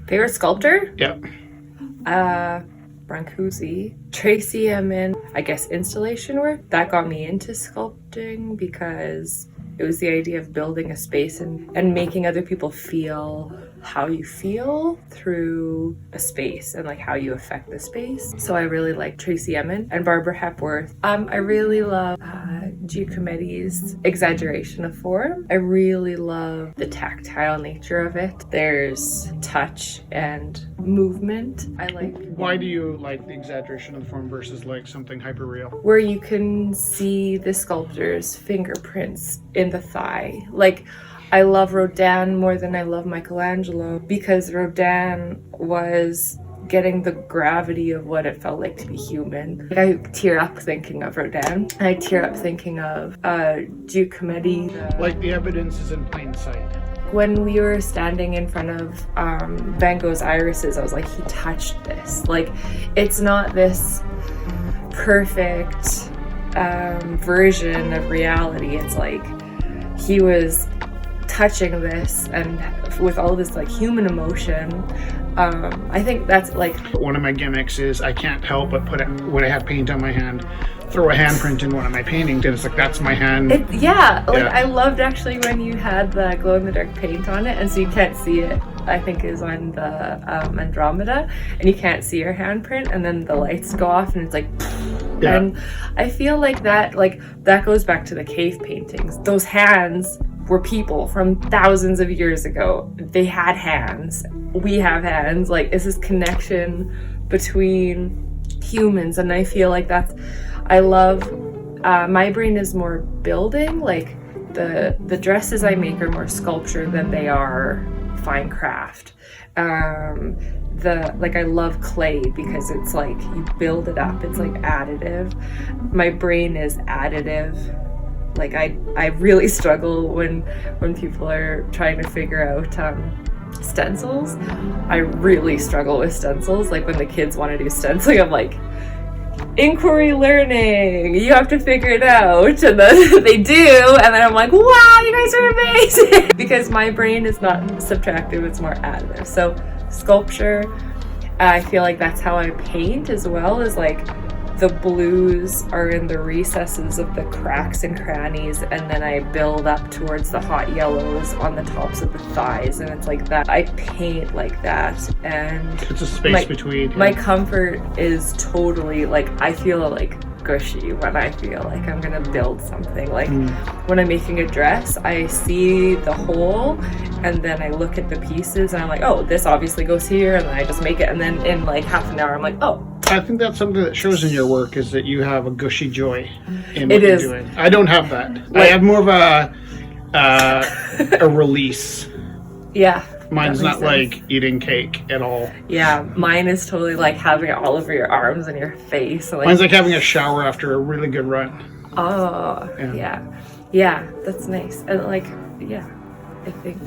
Favorite sculptor? Yeah. Brancusi. Tracy Emin, I guess installation work. That got me into sculpting because it was the idea of building a space and making other people feel how you feel through a space and like how you affect the space. So I really like Tracy Emin and Barbara Hepworth. I really love Giacometti's exaggeration of form. I really love the tactile nature of it. There's touch and movement. I like. Why do you like the exaggeration of the form versus like something hyper-real? Where you can see the sculptor's fingerprints in the thigh. Like, I love Rodin more than I love Michelangelo because Rodin was getting the gravity of what it felt like to be human. Like, I tear up thinking of Rodin. I tear up thinking of Giacometti. Like the evidence is in plain sight. When we were standing in front of Van Gogh's irises, I was like, he touched this. Like, it's not this perfect version of reality. It's like he was touching this and with all this like human emotion. I think that's like one of my gimmicks is I can't help but when I have paint on my hand, throw a handprint in one of my paintings, and it's like that's my hand. I loved actually when you had the glow-in-the-dark paint on it, and so you can't see it. I think is on the Andromeda, and you can't see your handprint, and then the lights go off, and it's like. Yeah. And I feel like that goes back to the cave paintings. Those hands were people from thousands of years ago. They had hands. We have hands. Like, it's this connection between humans, and I feel like I love, my brain is more building. Like, the dresses I make are more sculpture than they are fine craft. I love clay because it's like you build it up. It's like additive. My brain is additive. Like I really struggle when people are trying to figure out stencils. I really struggle with stencils. Like when the kids want to do stenciling, I'm like, inquiry learning, you have to figure it out, and then they do, and then I'm like, wow, you guys are amazing. Because my brain is not subtractive, it's more additive. So sculpture, I feel like that's how I paint as well, is like the blues are in the recesses of the cracks and crannies, and then I build up towards the hot yellows on the tops of the thighs, and it's like that. I paint like that, and it's a space between. My comfort is totally like, I feel like gushy when I feel like I'm gonna build something. Like when I'm making a dress, I see the whole, and then I look at the pieces, and I'm like, oh, this obviously goes here, and then I just make it, and then in like half an hour, I'm like, oh. I think that's something that shows in your work is that you have a gushy joy in what you're doing. I don't have that. I have more of a release. Yeah. Mine's not like eating cake at all. Yeah, mine is totally like having it all over your arms and your face. And mine's like having a shower after a really good run. Oh, yeah. Yeah, that's nice. And like, yeah, I think